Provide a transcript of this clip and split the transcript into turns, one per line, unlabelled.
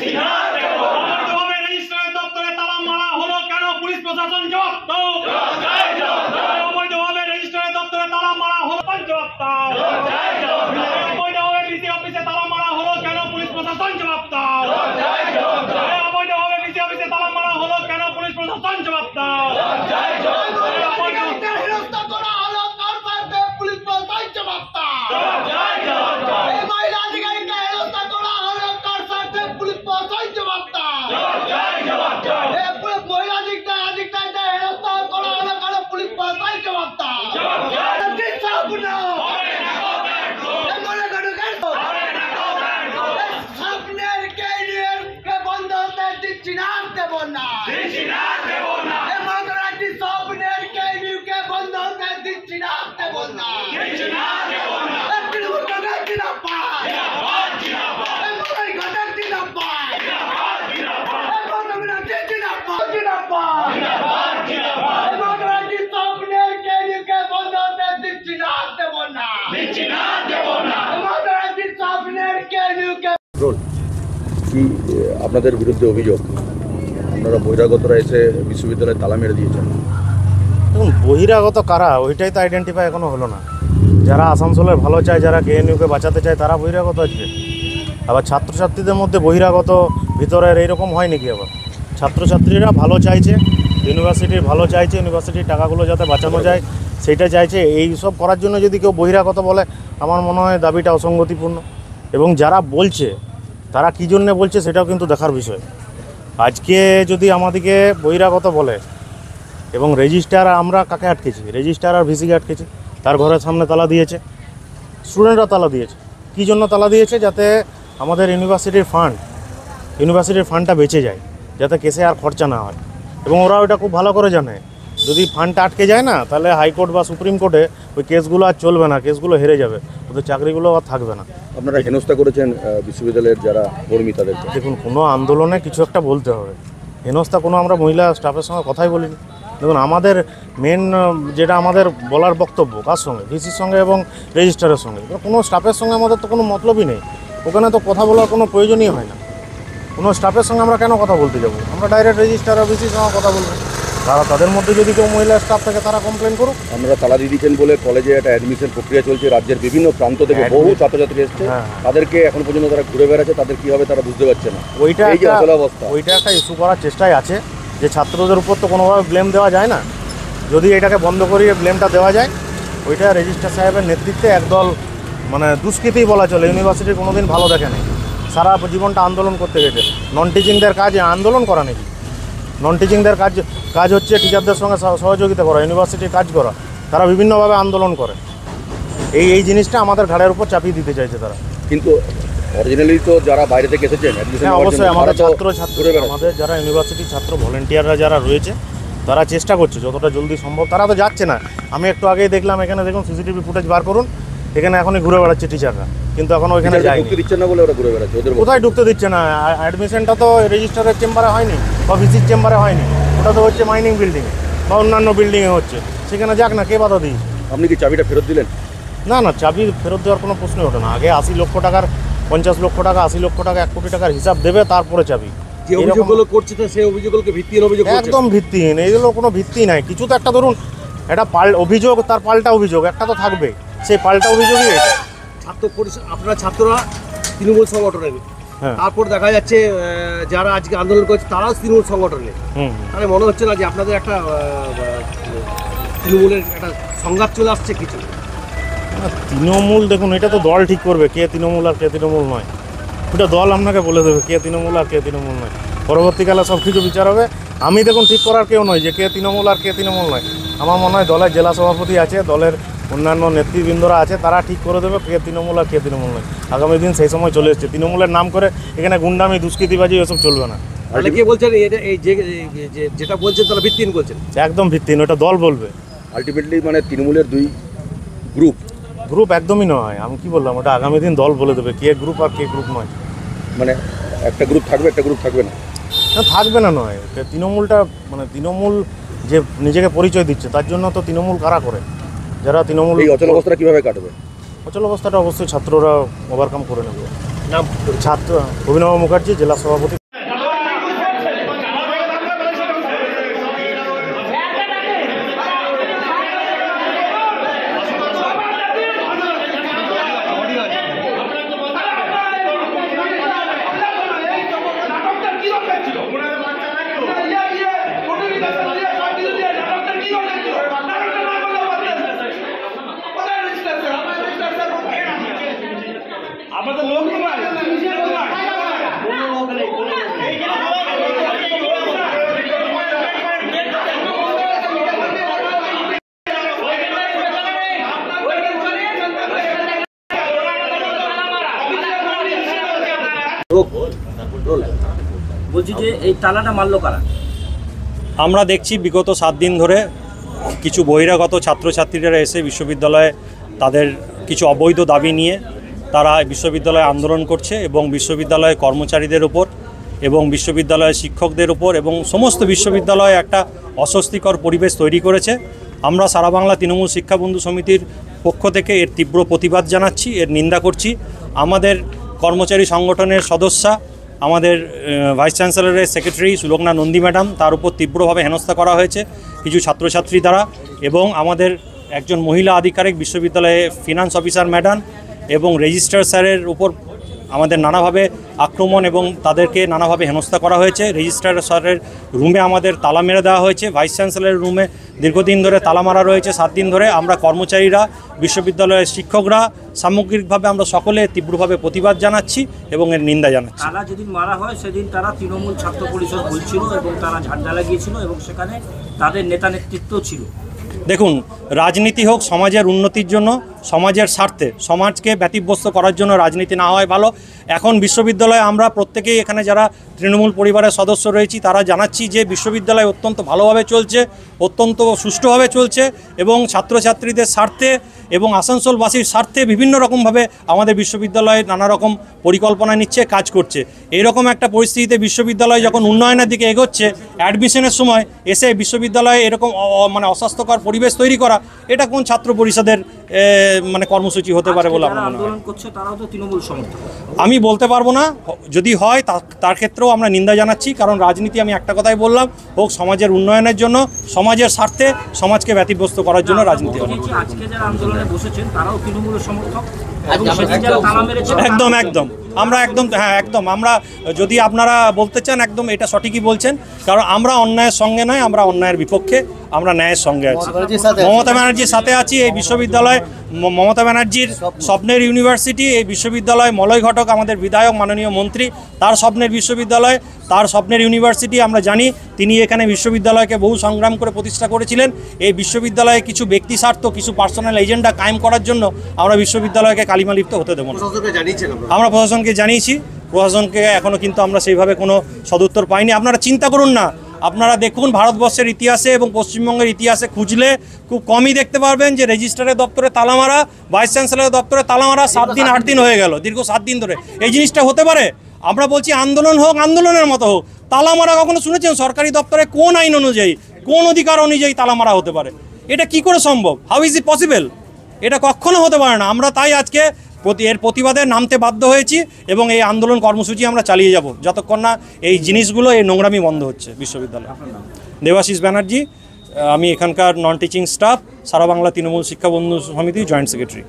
অবৈধভাবে রেজিস্ট্রার দপ্তরে তালা মারা হলো কেন? পুলিশ প্রশাসন জবাব দাও। অবৈধভাবে রেজিস্ট্রার দপ্তরে তালা মারা হলো, জবাব দাও। অবৈধভাবে ডিসি অফিসে তালা মারা হলো কেন? পুলিশ প্রশাসন জবাব দাও। অবৈধভাবে ডিসি অফিসে তালা মারা হলো কেন? পুলিশ প্রশাসন জবাব দাও।
কি আপনাদের বিরুদ্ধে অভিযোগ আপনারা বহিরাগতরা এসে বিশ্ববিদ্যালয়ে তালা মেরে দিয়েছেন?
দেখুন, বহিরাগত কারা ওইটাই তো আইডেন্টিফাই এখনো হলো না। যারা আসানসোলের ভালো চায়, যারা কেএনইউকে বাঁচাতে চায়, তারা বহিরাগত আসবে। আবার ছাত্রছাত্রীদের মধ্যে বহিরাগত ভিতরের এইরকম হয় নাকি? আবার ছাত্রছাত্রীরা ভালো চাইছে, ইউনিভার্সিটির ভালো চাইছে, ইউনিভার্সিটির টাকাগুলো যাতে বাঁচানো যায় সেইটা চাইছে। এই সব করার জন্য যদি কেউ বহিরাগত বলে, আমার মনে হয় দাবিটা অসঙ্গতিপূর্ণ। এবং যারা বলছে তারা কী জন্যে বলছে সেটাও কিন্তু দেখার বিষয়। আজকে যদি আমাদেরকে বহিরাগত বলে এবং রেজিস্ট্রার, আমরা কাকে আটকেছি? রেজিস্ট্রার আর ভিসিকে আটকেছি। তার ঘরের সামনে তালা দিয়েছে, স্টুডেন্টরা তালা দিয়েছে। কী জন্য তালা দিয়েছে? যাতে আমাদের ইউনিভার্সিটির ফান্ডটা বেঁচে যায়, যাতে কেসে আর খরচা না হয়। এবং ওরা ওইটা খুব ভালো করে জানে, যদি ফান্ডটা আটকে যায় না, তাহলে হাইকোর্ট বা সুপ্রিম কোর্টে ওই কেসগুলো আর চলবে না, কেসগুলো হেরে যাবে, ওদের চাকরিগুলো আর থাকবে না।
আপনারা হেনস্থা করেছেন বিশ্ববিদ্যালয়ের যারা কর্মী তাদেরকে?
দেখুন, কোনো আন্দোলনে কিছু একটা বলতে হবে। হেনস্থা কোনো আমরা মহিলা স্টাফের সঙ্গে কথাই বলিনি। দেখুন, আমাদের মেন যেটা আমাদের বলার বক্তব্য, কার সঙ্গে? ভিসির সঙ্গে এবং রেজিস্ট্রারের সঙ্গে। কোনো স্টাফের সঙ্গে আমাদের তো কোনো মতলবই নেই, ওখানে তো কথা বলার কোনো প্রয়োজনই হয় না। কোনো স্টাফের সঙ্গে আমরা কেন কথা বলতে যাব? আমরা ডাইরেক্ট রেজিস্ট্রার আর ভিসির সঙ্গে কথা বলবো। তাদের মধ্যে যদি কেউ মহিলা স্টাফ থাকে তারা কমপ্লেন করুক।
আমরা তালা দিয়ে দিচ্ছেন বলে কলেজে একটা অ্যাডমিশন প্রক্রিয়া চলছে, রাজ্যের বিভিন্ন প্রান্ত থেকে বহু ছাত্রছাত্রী এসছে, তাদেরকে এখন পর্যন্ত তারা ঘুরে বেড়াচ্ছে, তাদের কী হবে তারা বুঝতে পারছে না।
ওইটা একটা ইস্যু করার চেষ্টায় আছে যে ছাত্রদের উপর তো কোনোভাবে ব্লেম দেওয়া যায় না। যদি এটাকে বন্ধ করিয়ে ব্লেমটা দেওয়া যায়, ওইটা রেজিস্ট্রার সাহেবের নেতৃত্বে একদল মানে দুষ্কৃতী বলা চলে। ইউনিভার্সিটির কোনো দিন ভালো দেখে নেই, সারা জীবনটা আন্দোলন করতে গেছে। নন টিচিংদের কাজ আন্দোলন করা নাকি? নন টিচিংদের কাজ হচ্ছে টিচারদের সঙ্গে সহযোগিতা করা, ইউনিভার্সিটির কাজ করা। তারা বিভিন্নভাবে আন্দোলন করে। এই জিনিসটা আমাদের ঘাড়ের উপর চাপিয়ে দিতে চাইছে তারা।
কিন্তু অরিজিনালি তো যারা বাইরে থেকে এসেছেন,
হ্যাঁ অবশ্যই আমাদের আমাদের যারা ইউনিভার্সিটির ছাত্র ভলেন্টিয়াররা যারা রয়েছে, তারা চেষ্টা করছে যতটা জলদি সম্ভব। তারা তো যাচ্ছে না। আমি একটু আগেই দেখলাম, এখানে দেখুন সিসিটিভি ফুটেজ বার করুন, এখানে এখনই ঘুরে বেড়াচ্ছে টিচাররা, কিন্তু এখন ওইখানে
ঢুকতে দিচ্ছে না বলে ওরা ঘুরে বেড়াচ্ছে। ওদের
কোথায় ঢুকতে দিচ্ছে না? অ্যাডমিশনটা তো রেজিস্ট্রারের চেম্বারে হয়নি বা ভিসির চেম্বারে হয়নি, ওটা তো হচ্ছে মাইনিং বিল্ডিংয়ে বা অন্যান্য বিল্ডিংয়ে হচ্ছে। সেখানে যাক না, কে বাধা দিয়েছে?
আপনি কি চাবিটা ফেরত দিলেন?
না, চাবি ফেরত দেওয়ার কোনো প্রশ্নই ওঠে না। আগে 80 লক্ষ টাকার, 50 লক্ষ টাকা, 80 লক্ষ টাকা, 1 কোটি টাকার হিসাব দেবে, তারপরে চাবি।
যে অভিযোগগুলো করছে সেই অভিযোগগুলোকে ভিত্তিহীন অভিযোগ,
একদম ভিত্তিহীন। এইগুলো কোনো ভিত্তি নাই। কিছু তো একটা ধরুন, এটা অভিযোগ, তার পাল্টা অভিযোগ একটা তো থাকবে। সেই পাল্টা অভিযোগই
আপনারা ছাত্ররা তৃণমূল সংগঠনে, তারপর দেখা যাচ্ছে যারা আজকে আন্দোলন করছে তারাও তৃণমূল সংগঠনে। তাহলে মনে হচ্ছে না যে আপনাদের একটা তৃণমূলের একটা সংঘাত চলে আসছে কিছু?
তৃণমূল, দেখুন এটা তো দল ঠিক করবে কে তৃণমূল আর কে তৃণমূল নয়। ওটা দল আপনাকে বলে দেবে কে তৃণমূল আর কে তৃণমূল নয়। পরবর্তীকালে সব কিছু বিচার হবে। আমি দেখুন ঠিক করার কেউ নয় যে কে তৃণমূল আর কে তৃণমূল নয়। আমার মনে হয় দলের জেলা সভাপতি আছে, দলের অন্যান্য নেতৃবৃন্দরা আছে, তারা ঠিক করে দেবে কে তৃণমূল আর কে তৃণমূল নয়। আগামী দিন সেই সময় চলে এসছে। তৃণমূলের নাম করে এখানে গুন্ডামি, দুষ্কৃতিবাজি এসব চলবে না।
তাহলে কে বলছেন এটা, এই যেটা বলছেন তারা ভিত্তিহীন বলছেন?
একদম ভিত্তিহীন, ওটা দল বলবে।
আলটিমেটলি মানে তৃণমূলের দুই গ্রুপ
একদমই নয়। আমি কি বললাম, ওটা আগামী দিন দল বলে দেবে কে গ্রুপ আর কে গ্রুপ নয়।
মানে একটা গ্রুপ থাকবে, একটা গ্রুপ থাকবে না।
থাকবে না নয়। তৃণমূলটা মানে তৃণমূল যে নিজেকে পরিচয় দিচ্ছে, তার জন্য তো তৃণমূল কারা করে? যারা তৃণমূল।
এই অচল অবস্থাটা কীভাবে কাটবে?
অচল অবস্থাটা অবশ্যই ছাত্ররা ওভারকাম করে নেবে।
নাম
ছাত্র অভিনব মুখার্জি, জেলা সভাপতি।
আমাদের লোক
বলছি যে এই তালাটা মারলো কারা?
আমরা দেখছি বিগত 7 দিন ধরে কিছু বহিরাগত ছাত্রছাত্রীরা এসে বিশ্ববিদ্যালয়ে তাদের কিছু অবৈধ দাবি নিয়ে তারা বিশ্ববিদ্যালয়ে আন্দোলন করছে এবং বিশ্ববিদ্যালয়ের কর্মচারীদের উপর এবং বিশ্ববিদ্যালয়ের শিক্ষকদের উপর এবং সমস্ত বিশ্ববিদ্যালয়ে একটা অস্বস্তিকর পরিবেশ তৈরি করেছে। আমরা সারা বাংলা তৃণমূল শিক্ষা বন্ধু সমিতির পক্ষ থেকে এর তীব্র প্রতিবাদ জানাচ্ছি, এর নিন্দা করছি। আমাদের কর্মচারী সংগঠনের সদস্যা, আমাদের ভাইস চ্যান্সেলরের সেক্রেটারি সুলগ্না নন্দী ম্যাডাম, তার উপর তীব্রভাবে হেনস্থা করা হয়েছে কিছু ছাত্রছাত্রী দ্বারা, এবং আমাদের একজন মহিলা আধিকারিক বিশ্ববিদ্যালয়ে ফিনান্স অফিসার ম্যাডাম এবং রেজিস্ট্রার স্যারের উপর আমাদের নানাভাবে আক্রমণ এবং তাদেরকে নানাভাবে হেনস্থা করা হয়েছে। রেজিস্ট্রার স্যারের রুমে আমাদের তালা মেরে দেওয়া হয়েছে, ভাইস চ্যান্সেলরের রুমে দীর্ঘদিন ধরে তালা মারা রয়েছে 7 দিন ধরে। আমরা কর্মচারীরা, বিশ্ববিদ্যালয়ের শিক্ষকরা, সামগ্রিকভাবে আমরা সকলে তীব্রভাবে প্রতিবাদ জানাচ্ছি এবং এর নিন্দা জানাচ্ছি।
তালা যেদিন মারা হয় সেদিন তারা তৃণমূল ছাত্র পরিষদ বলছিল এবং তারা ঝান্ডা লাগিয়েছিল এবং সেখানে তাদের নেতা নেতৃত্ব ছিল।
দেখুন, রাজনীতি হোক সমাজের উন্নতির জন্য, সমাজের স্বার্থে, সমাজকে ব্যতিব্যস্ত করার জন্য রাজনীতি না হয় ভালো। এখন বিশ্ববিদ্যালয়ে আমরা প্রত্যেকেই এখানে যারা তৃণমূল পরিবারের সদস্য রয়েছি তারা জানাচ্ছি যে বিশ্ববিদ্যালয় অত্যন্ত ভালোভাবে চলছে, অত্যন্ত সুষ্ঠুভাবে চলছে এবং ছাত্রছাত্রীদের স্বার্থে এবং আসানসোলবাসীর স্বার্থে বিভিন্ন রকমভাবে আমাদের বিশ্ববিদ্যালয়ে নানা রকম পরিকল্পনা নিচ্ছে, কাজ করছে। এইরকম একটা পরিস্থিতিতে বিশ্ববিদ্যালয় যখন উন্নয়নের দিকে এগোচ্ছে, অ্যাডমিশনের সময় এসে বিশ্ববিদ্যালয়ে এরকম মানে অস্বাস্থ্যকর পরিবেশ তৈরি করা, এটা কোন ছাত্র পরিষদের মানে কর্মসূচি হতে পারে বলে আমার মনে হয়।
আন্দোলন করছে তারাও তো তৃণমূল সমর্থক।
আমি বলতে পারবো না, যদি হয় তার ক্ষেত্রেও আমরা নিন্দা জানাচ্ছি, কারণ রাজনীতি আমি একটা কথাই বললাম, হোক সমাজের উন্নয়নের জন্য, সমাজের স্বার্থে, সমাজকে ব্যতিব্যস্ত করার জন্য রাজনীতি হবে।
আজকে যারা আন্দোলনে বসেছেন তারাও তৃণমূলের সমর্থক এবং সেদিন যারা তালা মেরেছে
একদম আমরা একদম আমরা যদি আপনারা বলতে চান একদম এটা সঠিকই বলছেন, কারণ আমরা অন্যায়ের সঙ্গে নয়, আমরা অন্যায়ের বিপক্ষে, আমরা ন্যায়ের সঙ্গে আছি। মমতা ব্যানার্জির সাথে আছি। এই বিশ্ববিদ্যালয় মমতা ব্যানার্জির স্বপ্নের ইউনিভার্সিটি, এই বিশ্ববিদ্যালয় মলয় ঘটক আমাদের বিধায়ক মাননীয় মন্ত্রী, তার স্বপ্নের বিশ্ববিদ্যালয়, তার স্বপ্নের ইউনিভার্সিটি। আমরা জানি তিনি এখানে বিশ্ববিদ্যালয়কে বহু সংগ্রাম করে প্রতিষ্ঠা করেছিলেন। এই বিশ্ববিদ্যালয়ে কিছু ব্যক্তি স্বার্থ, কিছু পার্সোনাল এজেন্ডা কায়েম করার জন্য আমরা বিশ্ববিদ্যালয়কে কালিমালিপ্ত হতে দেবো না। আমরা প্রশাসনকে জানিয়েছি, প্রশাসনকে এখনও কিন্তু আমরা সেইভাবে কোনো সদুত্তর পাইনি। আপনারা চিন্তা করুন না, আপনারা দেখুন ভারতবর্ষের ইতিহাসে এবং পশ্চিমবঙ্গের ইতিহাসে খুঁজলে খুব কমই দেখতে পারবেন যে রেজিস্ট্রারের দপ্তরে তালা মারা, ভাইস চ্যান্সেলরের দপ্তরে তালা মারা 7 দিন 8 দিন হয়ে গেল, দীর্ঘ 7 দিন ধরে। এই জিনিসটা হতে পারে? আমরা বলছি আন্দোলন হোক, আন্দোলনের মতো হোক। তালা মারা কখনো শুনেছেন সরকারি দপ্তরে কোন আইন অনুযায়ী, কোন অধিকার অনুযায়ী তালা মারা হতে পারে? এটা কি করে সম্ভব? How is it possible? এটা কখনো হতে পারে না। আমরা তাই আজকে এর প্রতিবাদে নামতে বাধ্য হয়েছি এবং এই আন্দোলন কর্মসূচি আমরা চালিয়ে যাব যতক্ষণ না এই জিনিসগুলো, এই নোংরামি বন্ধ হচ্ছে বিশ্ববিদ্যালয়ে। দেবাশিস ব্যানার্জি, আমি এখানকার নন টিচিং স্টাফ, সারা বাংলা তৃণমূল শিক্ষা বন্ধু সমিতি জয়েন্ট সেক্রেটারি।